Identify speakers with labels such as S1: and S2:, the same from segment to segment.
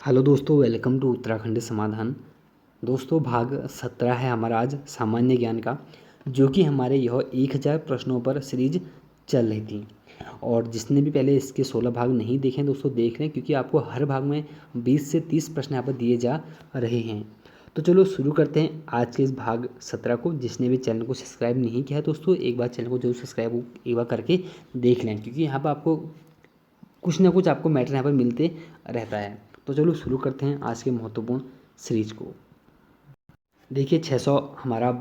S1: Hello दोस्तों, welcome to Uttarakhand समाधान। दोस्तों, भाग 17 है हमारा आज सामान्य ज्ञान का, जो कि हमारे यह 1000 प्रश्नों पर सीरीज चल रही थी। और जिसने भी पहले इसके 16 भाग नहीं देखे हैं दोस्तों, देख लें, क्योंकि आपको हर भाग में 20 से 30 प्रश्न यहाँ पर दिए जा रहे हैं। तो चलो शुरू करते हैं आज के इस भाग 17 को। जिसने भी चैनल को सब्सक्राइब नहीं किया है दोस्तों, एक बार चैनल को जरूर सब्सक्राइब एक बार करके देख लें, क्योंकि यहाँ पर आपको कुछ ना कुछ आपको मैटर यहाँ पर मिलते रहता है। तो चलो शुरू करते हैं आज के महत्वपूर्ण सीरीज को। देखिए, 600 हमारा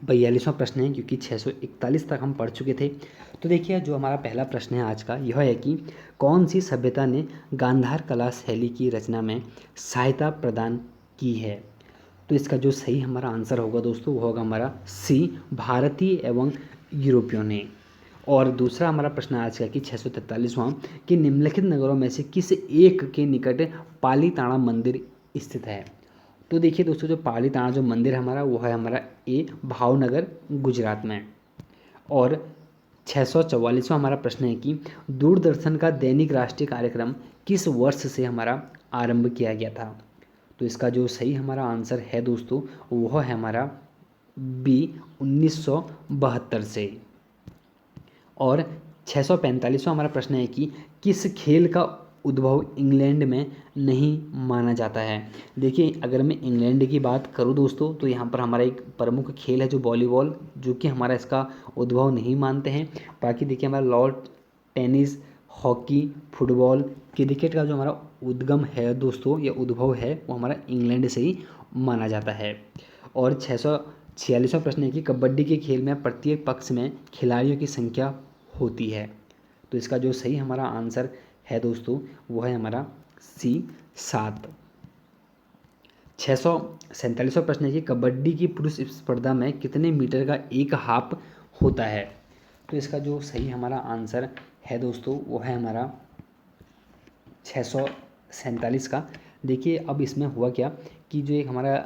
S1: 42वां प्रश्न है, क्योंकि 641 तक हम पढ़ चुके थे। तो देखिए, जो हमारा पहला प्रश्न है आज का, यह है कि कौन सी सभ्यता ने गांधार कला शैली की रचना में सहायता प्रदान की है। तो इसका जो सही हमारा आंसर होगा दोस्तों, वो होगा हमारा सी, भारतीय एवं यूरोपियों ने। और दूसरा हमारा प्रश्न आज का कि 643वां कि निम्नलिखित नगरों में से किस एक के निकट पालीताना मंदिर स्थित है। तो देखिए दोस्तों, जो पालीताना जो मंदिर है हमारा, वो है हमारा ए, भावनगर, गुजरात में। और 644वां हमारा प्रश्न है कि दूरदर्शन का दैनिक राष्ट्रीय कार्यक्रम किस वर्ष से हमारा आरंभ किया गया था। तो इसका जो सही हमारा आंसर है दोस्तों, वह है हमारा बी, 1972 से। और 645वां हमारा प्रश्न है कि किस खेल का उद्भव इंग्लैंड में नहीं माना जाता है। देखिए, अगर मैं इंग्लैंड की बात करूं दोस्तों, तो यहाँ पर हमारा एक प्रमुख खेल है जो वॉलीबॉल, जो कि हमारा इसका उद्भव नहीं मानते हैं। बाकी देखिए, हमारा lawn tennis, hockey, football, cricket का जो हमारा उद्गम है दोस्तों, या उद्भव है, वो हमारा इंग्लैंड से ही माना जाता है। और 646वां प्रश्न है कि कबड्डी के खेल में प्रत्येक पक्ष में खिलाड़ियों की संख्या होती है। तो इसका जो सही हमारा आंसर है दोस्तों, वो है हमारा सी, 7। 647वां प्रश्न है कि कबड्डी की पुरुष स्पर्धा में कितने मीटर का एक हाफ होता है। तो इसका जो सही हमारा आंसर है दोस्तों, वो है हमारा 647 का। देखिए, अब इसमें हुआ क्या कि जो एक हमारा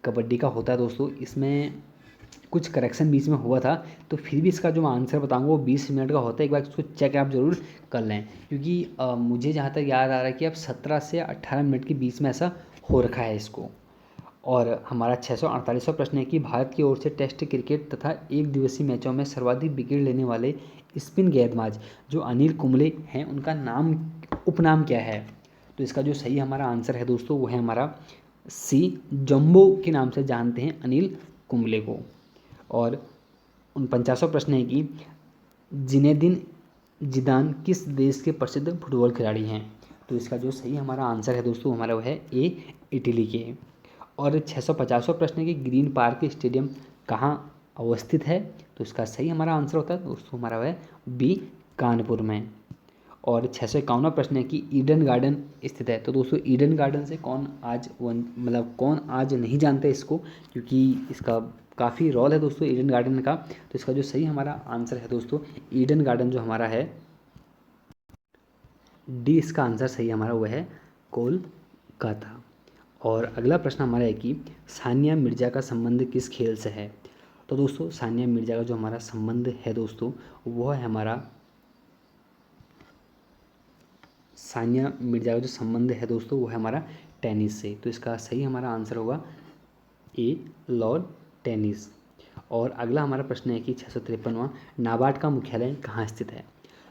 S1: कबड्डी का होता है दोस्तों, इसमें कुछ करेक्शन बीच में हुआ था, तो फिर भी इसका जो मैं आंसर बताऊंगा वो 20 मिनट का होता है। एक बार इसको चेक आप ज़रूर कर लें, क्योंकि मुझे जहाँ तक याद आ रहा है कि अब 17 से 18 मिनट के बीच में ऐसा हो रखा है इसको। और हमारा 648वां प्रश्न है कि भारत की ओर से टेस्ट क्रिकेट तथा एक दिवसीय मैचों में सर्वाधिक विकेट लेने वाले स्पिन गेंदबाज जो अनिल कुंबले हैं, उनका नाम, उपनाम क्या है। तो इसका जो सही हमारा आंसर है दोस्तों, वो है हमारा सी, जम्बो के नाम से जानते हैं अनिल कुंबले को। और 49वां प्रश्न है कि जिनेदिन जिदान किस देश के प्रसिद्ध फुटबॉल खिलाड़ी हैं। तो इसका जो सही हमारा आंसर है दोस्तों, हमारा वो है ए, इटली के। और 650वां प्रश्न है कि ग्रीन पार्क स्टेडियम कहाँ अवस्थित है। तो इसका सही हमारा आंसर होता है दोस्तों, हमारा वो है बी, कानपुर में। और 651वां प्रश्न है कि ईडन गार्डन स्थित है। तो दोस्तों, ईडन गार्डन से कौन आज कौन आज नहीं जानता इसको, क्योंकि इसका काफ़ी रोल है दोस्तों ईडन गार्डन का। तो इसका जो सही हमारा आंसर है दोस्तों, ईडन गार्डन जो हमारा है डी, इसका आंसर सही हमारा वो है कोलकाता। और अगला प्रश्न हमारा है कि सानिया मिर्ज़ा का संबंध किस खेल से है। तो दोस्तों, सानिया मिर्ज़ा का जो हमारा संबंध है दोस्तों, वो है हमारा सानिया मिर्ज़ा का जो संबंध है दोस्तों, वो है हमारा टेनिस से। तो इसका सही हमारा आंसर होगा ए, लॉन टेनिस। और अगला हमारा प्रश्न है कि 653वां नाबार्ड का मुख्यालय कहाँ स्थित है।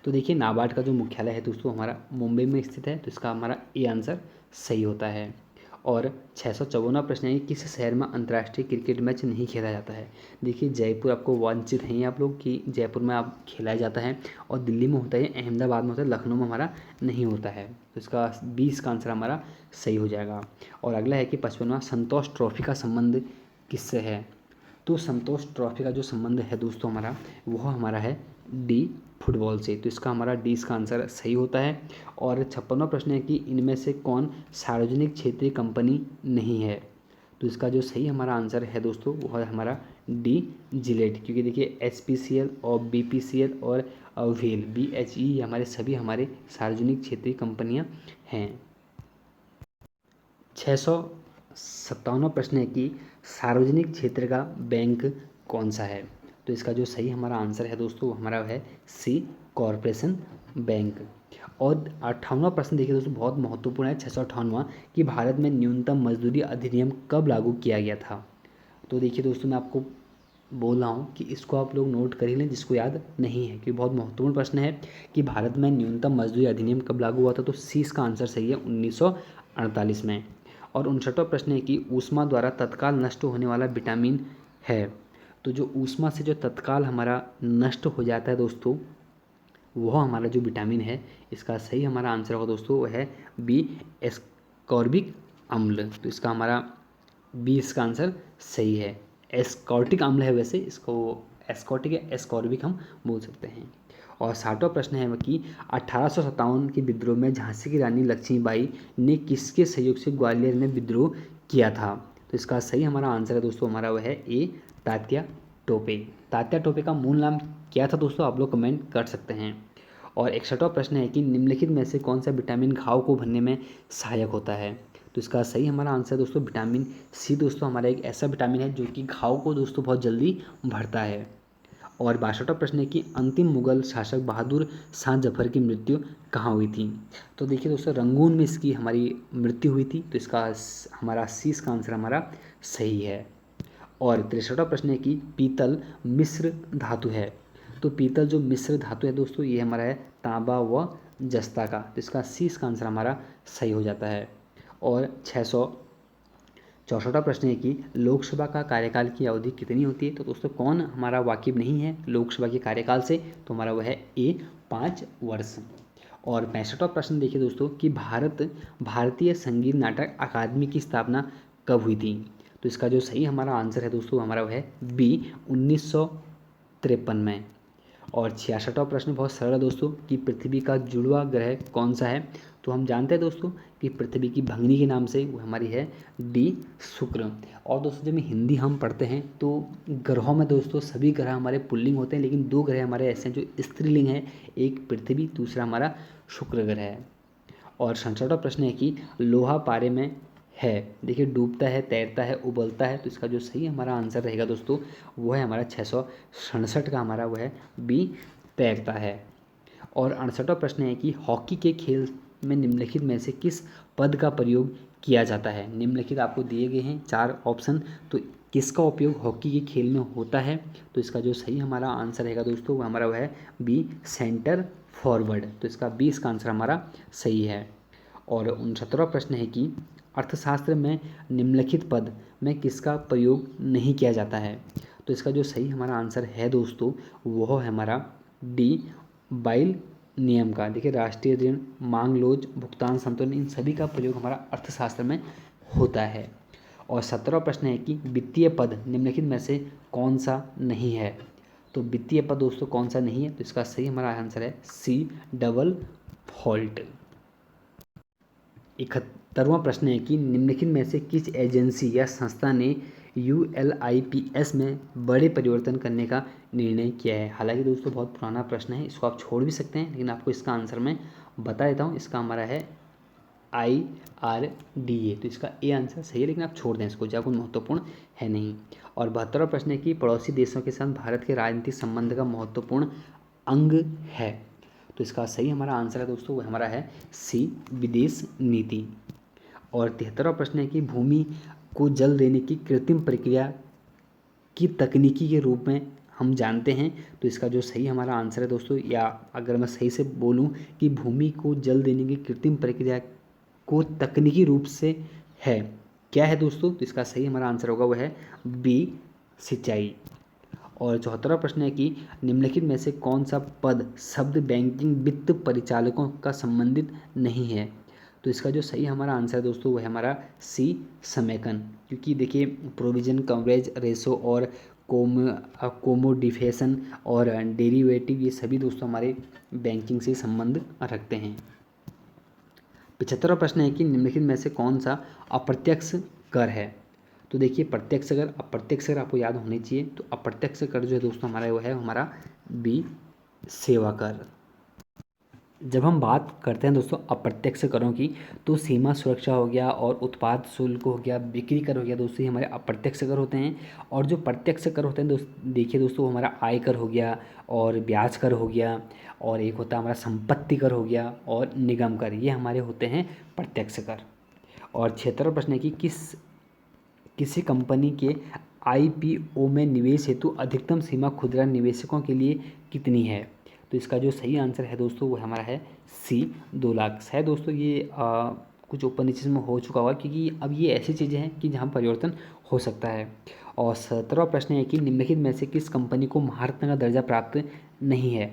S1: तो देखिए, नाबार्ड का जो मुख्यालय है दोस्तों, हमारा मुंबई में स्थित है। तो इसका हमारा ए आंसर सही होता है। और 654वां प्रश्न है कि किस शहर में अंतर्राष्ट्रीय क्रिकेट मैच नहीं खेला जाता है। देखिए, जयपुर आपको वांछित हैं आप लोग कि जयपुर में आप खेला जाता है, और दिल्ली में होता है, अहमदाबाद में होता है, लखनऊ में हमारा नहीं होता है। तो इसका 20 का आंसर हमारा सही हो जाएगा। और अगला है कि 55वां संतोष ट्रॉफी का संबंध किससे है। तो संतोष ट्रॉफी का जो संबंध है दोस्तों हमारा, वह हमारा है डी, फुटबॉल से। तो इसका हमारा डी, इसका आंसर सही होता है। और 56वां प्रश्न है कि इनमें से कौन सार्वजनिक क्षेत्रीय कंपनी नहीं है। तो इसका जो सही हमारा आंसर है दोस्तों, वो है हमारा डी, जिलेट। क्योंकि देखिए, HPCL और BPCL और व्हेल, BHE, हमारे सभी हमारे सार्वजनिक क्षेत्रीय कंपनियां हैं। 657वां प्रश्न है कि सार्वजनिक क्षेत्र का बैंक कौन सा है। तो इसका जो सही हमारा आंसर है दोस्तों, हमारा है सी, कॉरपोरेशन बैंक। और 58वां प्रश्न देखिए दोस्तों, बहुत महत्वपूर्ण है, 658वां, कि भारत में न्यूनतम मजदूरी अधिनियम कब लागू किया गया था। तो देखिए दोस्तों, मैं आपको बोल रहा हूँ कि इसको आप लोग नोट कर ही लें जिसको याद नहीं है, क्योंकि बहुत महत्वपूर्ण प्रश्न है कि भारत में न्यूनतम मजदूरी अधिनियम कब लागू हुआ था। तो सी इसका आंसर सही है, 1948 में। और 59वां प्रश्न है कि ऊष्मा द्वारा तत्काल नष्ट होने वाला विटामिन है। तो जो ऊष्मा से जो तत्काल हमारा नष्ट हो जाता है दोस्तों, वह हमारा जो विटामिन है, इसका सही हमारा आंसर होगा दोस्तों, वह है बी, एस्कॉर्बिक अम्ल। तो इसका हमारा बी इसका आंसर सही है। एस्कॉर्टिक अम्ल है वैसे, इसको एस्कॉर्टिक या एस्कॉर्बिक हम बोल सकते हैं। और 60वां प्रश्न है कि 1857 के विद्रोह में झांसी की रानी लक्ष्मीबाई ने किसके सहयोग से ग्वालियर में विद्रोह किया था। तो इसका सही हमारा आंसर है दोस्तों, हमारा वह है ए, तात्या टोपे। तात्या टोपे का मूल नाम क्या था दोस्तों, आप लोग कमेंट कर सकते हैं। और 61वां प्रश्न है कि निम्नलिखित में से कौन सा विटामिन घाव को भरने में सहायक होता है। तो इसका सही हमारा आंसर दोस्तों विटामिन सी दोस्तों, हमारा एक ऐसा विटामिन है जो कि घाव को दोस्तों बहुत जल्दी भरता है। और 62वां प्रश्न है कि अंतिम मुगल शासक बहादुर शाह जफर की मृत्यु कहाँ हुई थी। तो देखिए दोस्तों, रंगून में इसकी हमारी मृत्यु हुई थी। तो इसका हमारा सी इसका आंसर हमारा सही है। और 63वां प्रश्न है कि पीतल मिश्र धातु है। तो पीतल जो मिश्र धातु है दोस्तों, ये हमारा है तांबा व जस्ता का। तो इसका सी इसका आंसर हमारा सही हो जाता है। और 664वां प्रश्न है कि लोकसभा का कार्यकाल की अवधि कितनी होती है। तो दोस्तों, कौन हमारा वाकिफ नहीं है लोकसभा के कार्यकाल से, तो हमारा वह है ए, 5 वर्ष। और 65वां प्रश्न देखिए दोस्तों कि भारतीय संगीत नाटक अकादमी की स्थापना कब हुई थी। तो इसका जो सही हमारा आंसर है दोस्तों, हमारा वह है बी, 1953 में। और 66वां प्रश्न बहुत सरल है दोस्तों कि पृथ्वी का जुड़वा ग्रह कौन सा है। तो हम जानते हैं दोस्तों कि पृथ्वी की भंगनी के नाम से वो हमारी है डी, शुक्र। और दोस्तों, जब हिंदी हम पढ़ते हैं तो ग्रहों में दोस्तों सभी ग्रह हमारे पुल्लिंग होते हैं, लेकिन 2 ग्रह हमारे ऐसे हैं जो स्त्रीलिंग है, एक पृथ्वी, दूसरा हमारा शुक्र ग्रह है। और 67वां प्रश्न है कि लोहा पारे में है, देखिए डूबता है, तैरता है, उबलता है। तो इसका जो सही हमारा आंसर रहेगा दोस्तों, वो है हमारा 667 का, हमारा वो है बी, तैरता है। और 68वां प्रश्न है कि हॉकी के खेल में निम्नलिखित में से किस पद का प्रयोग किया जाता है। निम्नलिखित आपको दिए गए हैं 4 ऑप्शन, तो किसका उपयोग हॉकी के खेल में होता है। तो इसका जो सही हमारा आंसर रहेगा दोस्तों, वो हमारा वो है बी, सेंटर फॉरवर्ड। तो इसका बी इसका आंसर हमारा सही है। और 69वां प्रश्न है कि अर्थशास्त्र में निम्नलिखित पद में किसका प्रयोग नहीं किया जाता है। तो इसका जो सही हमारा आंसर है दोस्तों, वो है हमारा डी, बाइल नियम का। देखिए राष्ट्रीय ऋण, मांग लोच, भुगतान संतुलन, इन सभी का प्रयोग हमारा अर्थशास्त्र में होता है। और 17वां प्रश्न है कि वित्तीय पद निम्नलिखित में से कौन सा नहीं है। तो वित्तीय पद दोस्तों कौन सा नहीं है, तो इसका सही हमारा आंसर है सी, डबल फॉल्ट। 71वां प्रश्न है कि निम्नलिखित में से किस एजेंसी या संस्था ने ULIPS में बड़े परिवर्तन करने का निर्णय किया है। हालांकि दोस्तों बहुत पुराना प्रश्न है, इसको आप छोड़ भी सकते हैं, लेकिन आपको इसका आंसर मैं बता देता हूँ। इसका हमारा है IRDA। तो इसका ए आंसर सही है, लेकिन आप छोड़ दें इसको, ज़्यादा कुछ महत्वपूर्ण है नहीं। और 72वां प्रश्न है कि पड़ोसी देशों के साथ भारत के राजनीतिक संबंध का महत्वपूर्ण अंग है। तो इसका सही हमारा आंसर है दोस्तों, वो हमारा है सी, विदेश नीति। और 73वां प्रश्न है कि भूमि को जल देने की कृत्रिम प्रक्रिया की तकनीकी के रूप में हम जानते हैं। तो इसका जो सही हमारा आंसर है दोस्तों, या अगर मैं सही से बोलूं कि भूमि को जल देने की कृत्रिम प्रक्रिया को तकनीकी रूप से है, क्या है दोस्तों। तो इसका सही हमारा आंसर होगा, वह है बी, सिंचाई। और 74वां प्रश्न है कि निम्नलिखित में से कौन सा पद शब्द बैंकिंग वित्त परिचालकों का संबंधित नहीं है। तो इसका जो सही हमारा आंसर है दोस्तों, वह है हमारा सी, समेकन। क्योंकि देखिए प्रोविजन, कवरेज रेशो और कोमोडिफिकेशन और डेरिवेटिव, ये सभी दोस्तों हमारे बैंकिंग से संबंध रखते हैं। 75वां प्रश्न है कि निम्नलिखित में से कौन सा अप्रत्यक्ष कर है। तो देखिए प्रत्यक्ष कर, अप्रत्यक्ष कर आपको याद होनी चाहिए। तो अप्रत्यक्ष कर जो है दोस्तों हमारा वो है हमारा बी, सेवा कर। जब हम बात करते हैं दोस्तों अप्रत्यक्ष करों की, तो सीमा सुरक्षा हो गया और उत्पाद शुल्क हो गया, बिक्री कर हो गया दोस्तों, ये हमारे अप्रत्यक्ष कर होते हैं। और जो प्रत्यक्ष कर होते हैं दोस्त देखिए दोस्तों, वो हमारा आय कर हो गया और ब्याज कर हो गया और एक होता है हमारा संपत्ति कर हो गया और निगम कर, ये हमारे होते हैं प्रत्यक्ष कर। और 76वां प्रश्न है कि किसी कंपनी के आईपीओ में निवेश हेतु अधिकतम सीमा खुदरा निवेशकों के लिए कितनी है? तो इसका जो सही आंसर है दोस्तों वो हमारा है सी, 2 लाख है दोस्तों। ये कुछ ऊपर नीचे में हो चुका हुआ, क्योंकि अब ये ऐसी चीज़ें हैं कि जहाँ परिवर्तन हो सकता है। और 17वां प्रश्न है कि निम्नलिखित में से किस कंपनी को महारत्न का दर्जा प्राप्त नहीं है?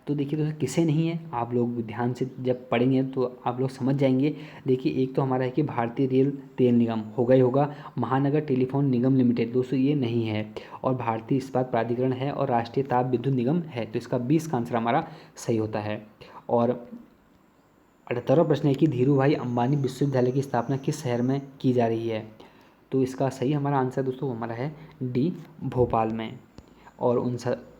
S1: तो देखिए दोस्तों, किसे नहीं है, आप लोग ध्यान से जब पढ़ेंगे तो आप लोग समझ जाएंगे। देखिए, एक तो हमारा है कि भारतीय रेल तेल निगम होगा ही होगा, महानगर टेलीफोन निगम लिमिटेड दोस्तों ये नहीं है, और भारतीय इस्पात प्राधिकरण है, और राष्ट्रीय ताप विद्युत निगम है। तो इसका 20 का आंसर हमारा सही होता है। और 78वां प्रश्न है कि धीरू भाई अंबानी विश्वविद्यालय की स्थापना किस शहर में की जा रही है? तो इसका सही हमारा आंसर दोस्तों हमारा है डी, भोपाल में। और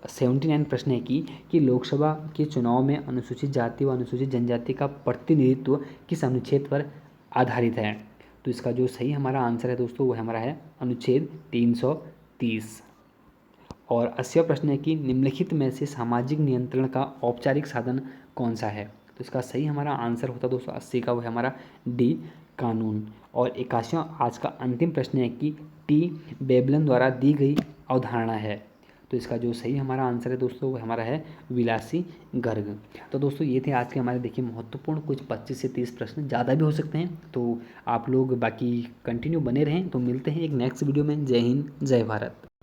S1: 79 प्रश्न है कि लोकसभा के चुनाव में अनुसूचित जाति व अनुसूचित जनजाति का प्रतिनिधित्व किस अनुच्छेद पर आधारित है? तो इसका जो सही हमारा आंसर है दोस्तों वो हमारा है अनुच्छेद 330। और 80वां प्रश्न है कि निम्नलिखित में से सामाजिक नियंत्रण का औपचारिक साधन कौन सा है? तो इसका सही हमारा आंसर होता है दोस्तों 80 का, वो है हमारा डी, कानून। और 81वां आज का अंतिम प्रश्न है कि टी बेबलन द्वारा दी गई अवधारणा है? तो इसका जो सही हमारा आंसर है दोस्तों वो हमारा है विलासी गर्ग। तो दोस्तों ये थे आज के हमारे देखिए महत्वपूर्ण कुछ 25 से 30 प्रश्न, ज़्यादा भी हो सकते हैं, तो आप लोग बाकी कंटिन्यू बने रहें। तो मिलते हैं एक नेक्स्ट वीडियो में। जय हिंद, जय भारत।